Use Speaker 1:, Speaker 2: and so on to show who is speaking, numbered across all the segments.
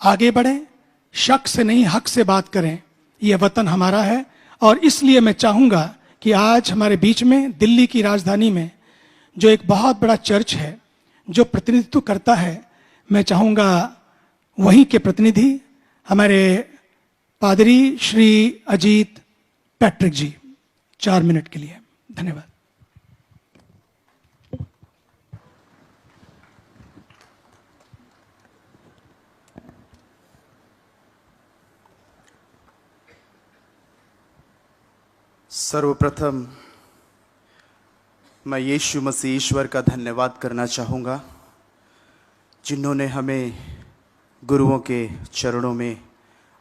Speaker 1: आगे बढ़ें, शक से नहीं हक से बात करें। यह वतन हमारा है और इसलिए मैं चाहूँगा कि आज हमारे बीच में दिल्ली की राजधानी में जो एक बहुत बड़ा चर्च है जो प्रतिनिधित्व करता है, मैं चाहूँगा वहीं के प्रतिनिधि हमारे पादरी श्री अजीत पैट्रिक जी 4 मिनट के लिए। धन्यवाद।
Speaker 2: सर्वप्रथम मैं यीशु मसीह ईश्वर का धन्यवाद करना चाहूँगा जिन्होंने हमें गुरुओं के चरणों में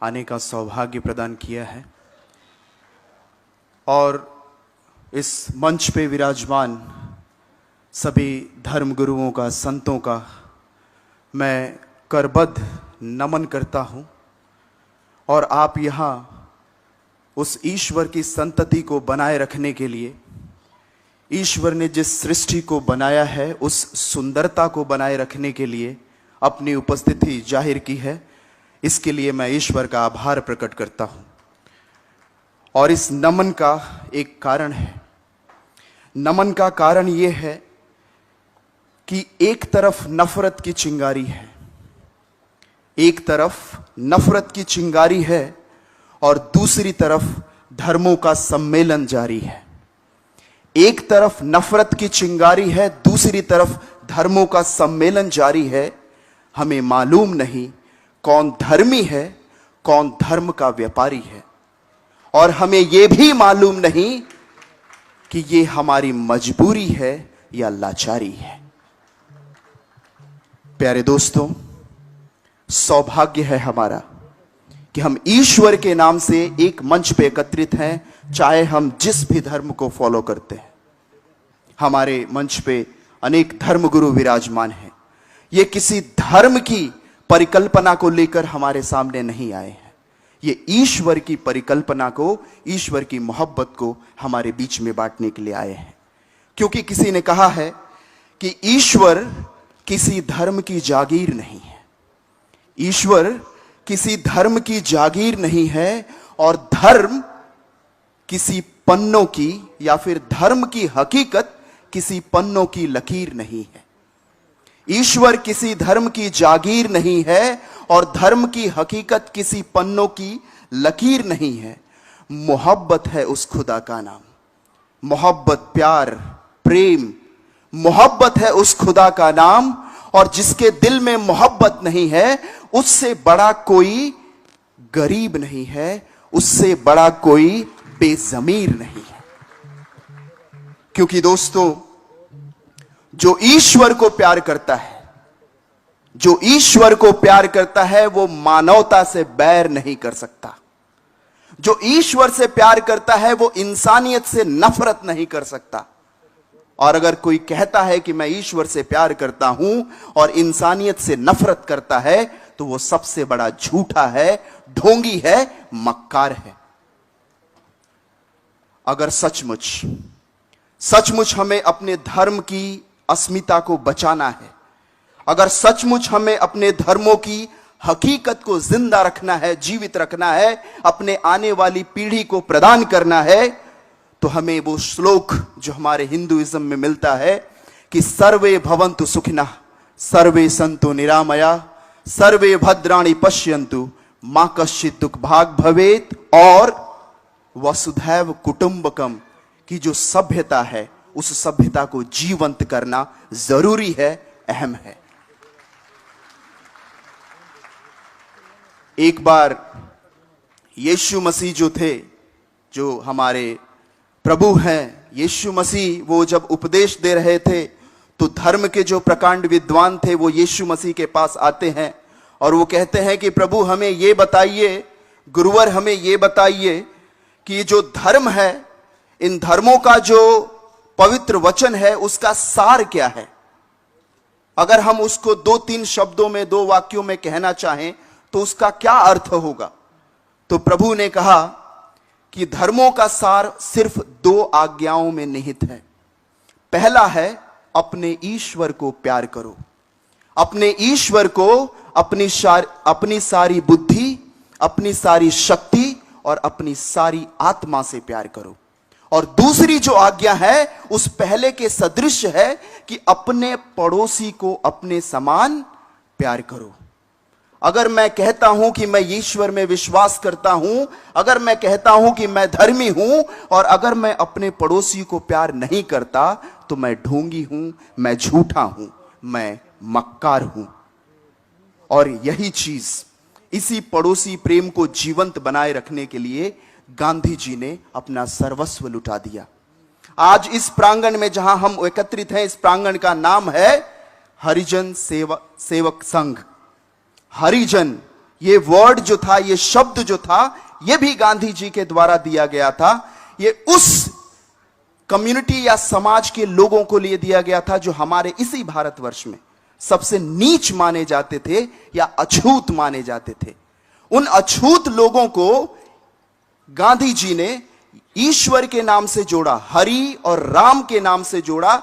Speaker 2: आने का सौभाग्य प्रदान किया है और इस मंच पे विराजमान सभी धर्म गुरुओं का, संतों का मैं करबद्ध नमन करता हूँ। और आप यहाँ उस ईश्वर की संतति को बनाए रखने के लिए, ईश्वर ने जिस सृष्टि को बनाया है उस सुंदरता को बनाए रखने के लिए अपनी उपस्थिति जाहिर की है। इसके लिए मैं ईश्वर का आभार प्रकट करता हूँ। और इस नमन का एक कारण है। नमन का कारण ये है कि एक तरफ नफरत की चिंगारी है, एक तरफ नफरत की चिंगारी है और दूसरी तरफ धर्मों का सम्मेलन जारी है। एक तरफ नफरत की चिंगारी है, दूसरी तरफ धर्मों का सम्मेलन जारी है। हमें मालूम नहीं कौन धर्मी है, कौन धर्म का व्यापारी है। और हमें यह भी मालूम नहीं कि ये हमारी मजबूरी है या लाचारी है। प्यारे दोस्तों, सौभाग्य है हमारा कि हम ईश्वर के नाम से एक मंच पे एकत्रित हैं, चाहे हम जिस भी धर्म को फॉलो करते हैं। हमारे मंच पे अनेक धर्मगुरु विराजमान हैं। ये किसी धर्म की परिकल्पना को लेकर हमारे सामने नहीं आए हैं। ये ईश्वर की परिकल्पना को, ईश्वर की मोहब्बत को हमारे बीच में बांटने के लिए आए हैं। क्योंकि किसी ने कहा है कि ईश्वर किसी धर्म की जागीर नहीं है। ईश्वर किसी धर्म की जागीर नहीं है और धर्म किसी पन्नों की या फिर धर्म की हकीकत किसी पन्नों की लकीर नहीं है। ईश्वर किसी धर्म की जागीर नहीं है और धर्म की हकीकत किसी पन्नों की लकीर नहीं है। मोहब्बत है उस खुदा का नाम। मोहब्बत, प्यार, प्रेम, मोहब्बत है उस खुदा का नाम। और जिसके दिल में मोहब्बत नहीं है उससे बड़ा कोई गरीब नहीं है, उससे बड़ा कोई बेजमीर नहीं है। क्योंकि दोस्तों, जो ईश्वर को प्यार करता है, जो ईश्वर को प्यार करता है वो मानवता से बैर नहीं कर सकता। जो ईश्वर से प्यार करता है वो इंसानियत से नफरत नहीं कर सकता। और अगर कोई कहता है कि मैं ईश्वर से प्यार करता हूं और इंसानियत से नफरत करता है तो वो सबसे बड़ा झूठा है, ढोंगी है, मक्कार है। अगर सचमुच हमें अपने धर्म की अस्मिता को बचाना है, अगर सचमुच हमें अपने धर्मों की हकीकत को जिंदा रखना है, जीवित रखना है, अपने आने वाली पीढ़ी को प्रदान करना है, तो हमें वो श्लोक जो हमारे हिंदुइज्म में मिलता है कि सर्वे भवन्तु सुखिनः, सर्वे सन्तु निरामया, सर्वे भद्राणि पश्यन्तु, मा कश्चित् दुःख भाग् भवेत्, और वसुधैव कुटुंबकम की जो सभ्यता है उस सभ्यता को जीवंत करना जरूरी है, अहम है। एक बार यीशु मसीह जो थे, जो हमारे प्रभु हैं, यीशु मसीह, वो जब उपदेश दे रहे थे तो धर्म के जो प्रकांड विद्वान थे वो यीशु मसीह के पास आते हैं और वो कहते हैं कि प्रभु हमें ये बताइए, गुरुवर हमें ये बताइए कि ये जो धर्म है, इन धर्मों का जो पवित्र वचन है उसका सार क्या है। अगर हम उसको 2-3 शब्दों में, 2 वाक्यों में कहना चाहें तो उसका क्या अर्थ होगा। तो प्रभु ने कहा कि धर्मों का सार सिर्फ 2 आज्ञाओं में निहित है। पहला है अपने ईश्वर को प्यार करो, अपने ईश्वर को अपनी सारी बुद्धि, अपनी सारी शक्ति और अपनी सारी आत्मा से प्यार करो। और दूसरी जो आज्ञा है उस पहले के सदृश है कि अपने पड़ोसी को अपने समान प्यार करो। अगर मैं कहता हूं कि मैं ईश्वर में विश्वास करता हूं, अगर मैं कहता हूं कि मैं धर्मी हूं, और अगर मैं अपने पड़ोसी को प्यार नहीं करता, तो मैं ढोंगी हूं, मैं झूठा हूं, मैं मक्कार हूं। और यही चीज, इसी पड़ोसी प्रेम को जीवंत बनाए रखने के लिए गांधी जी ने अपना सर्वस्व लुटा दिया। आज इस प्रांगण में जहां हम एकत्रित हैं, इस प्रांगण का नाम है हरिजन सेवक संघ। हरिजन, ये वर्ड जो था, ये शब्द जो था, ये भी गांधी जी के द्वारा दिया गया था। ये उस कम्युनिटी या समाज के लोगों को लिए दिया गया था जो हमारे इसी भारतवर्ष में सबसे नीच माने जाते थे या अछूत माने जाते थे। उन अछूत लोगों को गांधी जी ने ईश्वर के नाम से जोड़ा, हरि और राम के नाम से जोड़ा,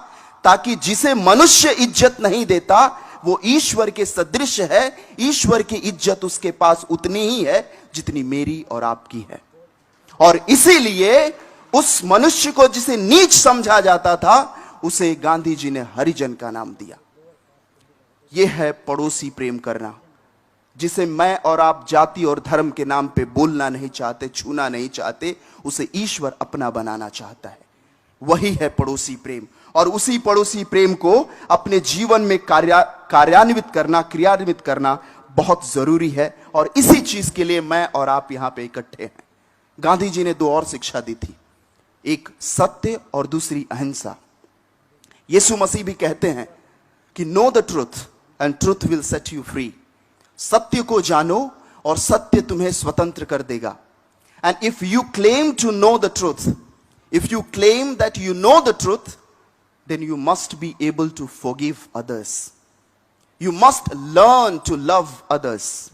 Speaker 2: ताकि जिसे मनुष्य इज्जत नहीं देता वो ईश्वर के सदृश है। ईश्वर की इज्जत उसके पास उतनी ही है जितनी मेरी और आपकी है। और इसीलिए उस मनुष्य को जिसे नीच समझा जाता था, उसे गांधी जी ने हरिजन का नाम दिया। यह है पड़ोसी प्रेम करना, जिसे मैं और आप जाति और धर्म के नाम पे बोलना नहीं चाहते, छूना नहीं चाहते, उसे ईश्वर अपना बनाना चाहता है। वही है पड़ोसी प्रेम। और उसी पड़ोसी प्रेम को अपने जीवन में क्रियान्वित करना बहुत जरूरी है। और इसी चीज के लिए मैं और आप यहां पे इकट्ठे हैं। गांधी जी ने दो और शिक्षा दी थी, एक सत्य और दूसरी अहिंसा। यीशु मसीह भी कहते हैं कि know the truth and truth will set you free. सत्य को जानो और सत्य तुम्हें स्वतंत्र कर देगा। And if you claim to know the truth, if you claim that you know the truth, then you must be able to forgive others. You must learn to love others.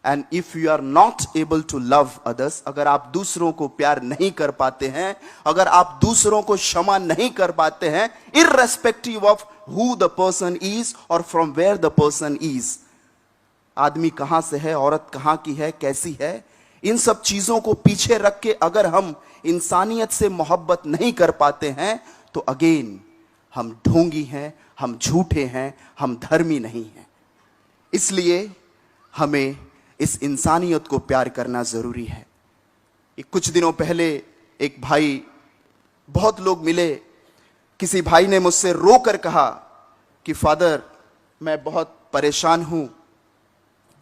Speaker 2: And if you are not able to love others, अगर आप दूसरों को प्यार नहीं कर पाते हैं, अगर आप दूसरों को क्षमा नहीं कर पाते हैं, irrespective of who the person is or from where the person is, आदमी कहां से है, औरत कहां की है, कैसी है, इन सब चीजों को पीछे रख के अगर हम इंसानियत से मोहब्बत नहीं कर पाते हैं, तो अगेन हम ढोंगी हैं, हम झूठे हैं, हम धर्मी नहीं हैं। इसलिए हमें इस इंसानियत को प्यार करना जरूरी है। कुछ दिनों पहले एक भाई, बहुत लोग मिले, किसी भाई ने मुझसे रोकर कहा कि फादर, मैं बहुत परेशान हूं,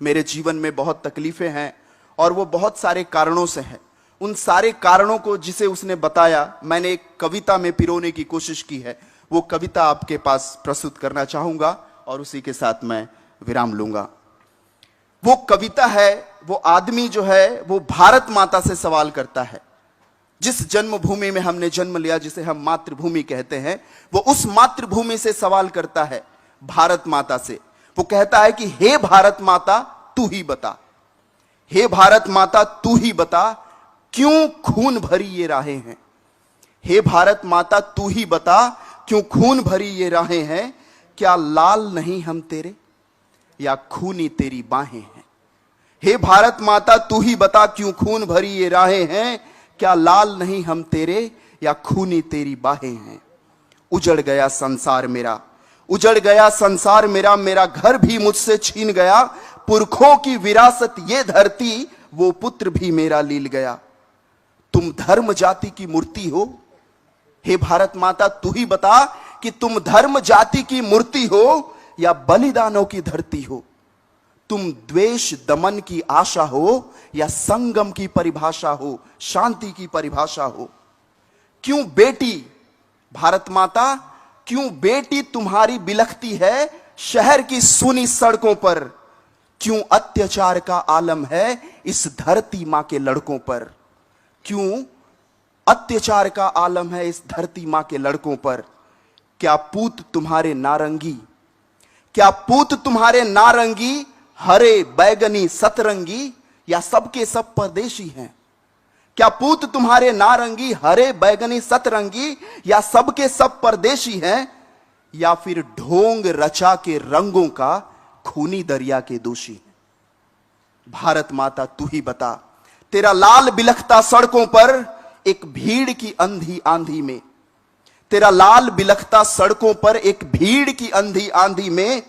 Speaker 2: मेरे जीवन में बहुत तकलीफें हैं, और वो बहुत सारे कारणों से हैं। उन सारे कारणों को जिसे उसने बताया, मैंने एक कविता में पिरोने की कोशिश की है। वो कविता आपके पास प्रस्तुत करना चाहूंगा और उसी के साथ मैं विराम लूंगा। वो कविता है, वो आदमी जो है वो भारत माता से सवाल करता है। जिस जन्मभूमि में हमने जन्म लिया, जिसे हम मातृभूमि कहते हैं, वो उस मातृभूमि से सवाल करता है, भारत माता से। वो कहता है कि हे भारत माता तू ही बता, हे भारत माता तू ही बता, क्यों खून भरी ये राहें हैं। हे भारत माता तू ही बता, क्यों खून भरी ये राहें हैं। क्या लाल नहीं हम तेरे, या खूनी तेरी बाहें हैं। हे भारत माता तू ही बता, क्यों खून भरी ये राहें हैं। क्या लाल नहीं हम तेरे, या खूनी तेरी बाहें हैं। उजड़ गया संसार मेरा, उजड़ गया संसार मेरा, मेरा घर भी मुझसे छीन गया। पुरखों की विरासत ये धरती, वो पुत्र भी मेरा लील गया। तुम धर्म जाति की मूर्ति हो, हे भारत माता तू ही बता कि तुम धर्म जाति की मूर्ति हो या बलिदानों की धरती हो। तुम द्वेष दमन की आशा हो या संगम की परिभाषा हो, शांति की परिभाषा हो। क्यों बेटी भारत माता, क्यों बेटी तुम्हारी बिलखती है शहर की सूनी सड़कों पर। क्यों अत्याचार का आलम है इस धरती मां के लड़कों पर। क्यों अत्याचार का आलम है इस धरती मां के लड़कों पर। क्या पूत तुम्हारे नारंगी, क्या पूत तुम्हारे नारंगी, हरे बैगनी सतरंगी, या सबके सब परदेशी हैं। क्या पूत तुम्हारे नारंगी, हरे बैगनी सतरंगी, या सबके सब परदेशी हैं। या फिर ढोंग रचा के रंगों का खूनी दरिया के दोषी हैं? भारत माता तू ही बता। तेरा लाल बिलखता सड़कों पर एक भीड़ की अंधी आंधी में, तेरा लाल बिलखता सड़कों पर एक भीड़ की अंधी आंधी में,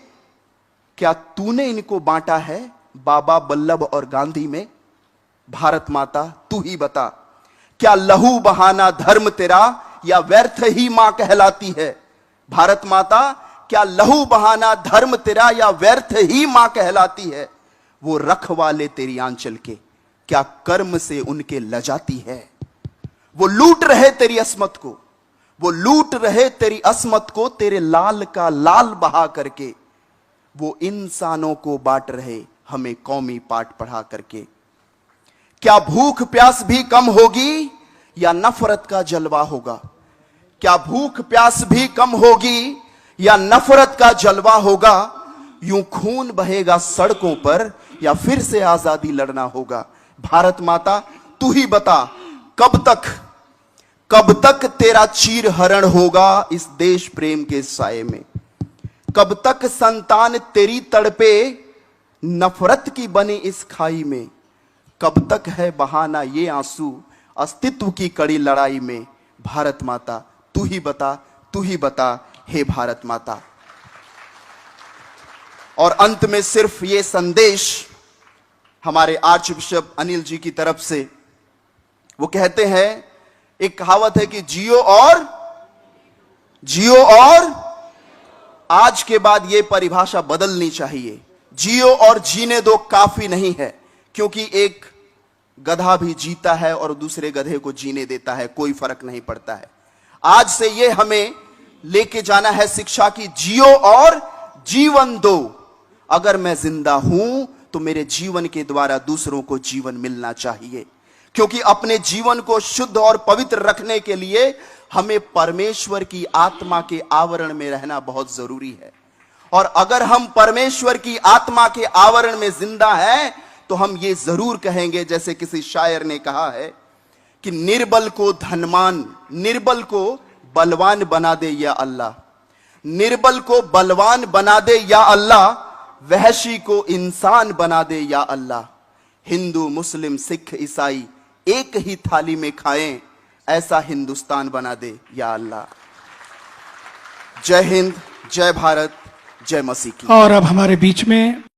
Speaker 2: क्या तूने इनको बांटा है बाबा बल्लभ और गांधी में? भारत माता तू ही बता। क्या लहू बहाना धर्म तेरा या व्यर्थ ही मां कहलाती है? भारत माता, क्या लहू बहाना धर्म तेरा या व्यर्थ ही मां कहलाती है? वो रखवाले तेरी आंचल के, क्या कर्म से उनके लजाती है? वो लूट रहे तेरी अस्मत को, वो लूट रहे तेरी अस्मत को, तेरे लाल का लाल बहा करके। वो इंसानों को बांट रहे हमें कौमी पाठ पढ़ा करके। क्या भूख प्यास भी कम होगी या नफरत का जलवा होगा? क्या भूख प्यास भी कम होगी या नफरत का जलवा होगा? यूं खून बहेगा सड़कों पर या फिर से आजादी लड़ना होगा? भारत माता तू ही बता। कब तक तेरा चीर हरण होगा इस देश प्रेम के साये में? कब तक संतान तेरी तड़पे नफरत की बनी इस खाई में? कब तक है बहाना ये आंसू अस्तित्व की कड़ी लड़ाई में? भारत माता तू ही बता, तू ही बता, हे भारत माता। और अंत में सिर्फ ये संदेश हमारे आर्च बिशप अनिल जी की तरफ से, वो कहते हैं, एक कहावत है कि जियो और आज के बाद ये परिभाषा बदलनी चाहिए। जियो और जीने दो काफी नहीं है, क्योंकि एक गधा भी जीता है और दूसरे गधे को जीने देता है, कोई फर्क नहीं पड़ता है। आज से ये हमें लेके जाना है शिक्षा की जियो और जीवन दो। अगर मैं जिंदा हूं तो मेरे जीवन के द्वारा दूसरों को जीवन मिलना चाहिए, क्योंकि अपने जीवन को शुद्ध और पवित्र रखने के लिए हमें परमेश्वर की आत्मा के आवरण में रहना बहुत जरूरी है। और अगर हम परमेश्वर की आत्मा के आवरण में जिंदा हैं तो हम ये जरूर कहेंगे, जैसे किसी शायर ने कहा है कि निर्बल को धनवान, निर्बल को बलवान बना दे या अल्लाह, निर्बल को बलवान बना दे या अल्लाह, वहशी को इंसान बना दे या अल्लाह। हिंदू मुस्लिम सिख ईसाई एक ही थाली में खाएं, ऐसा हिंदुस्तान बना दे या अल्लाह। जय हिंद, जय भारत, जय मसीह की।
Speaker 1: और अब हमारे बीच में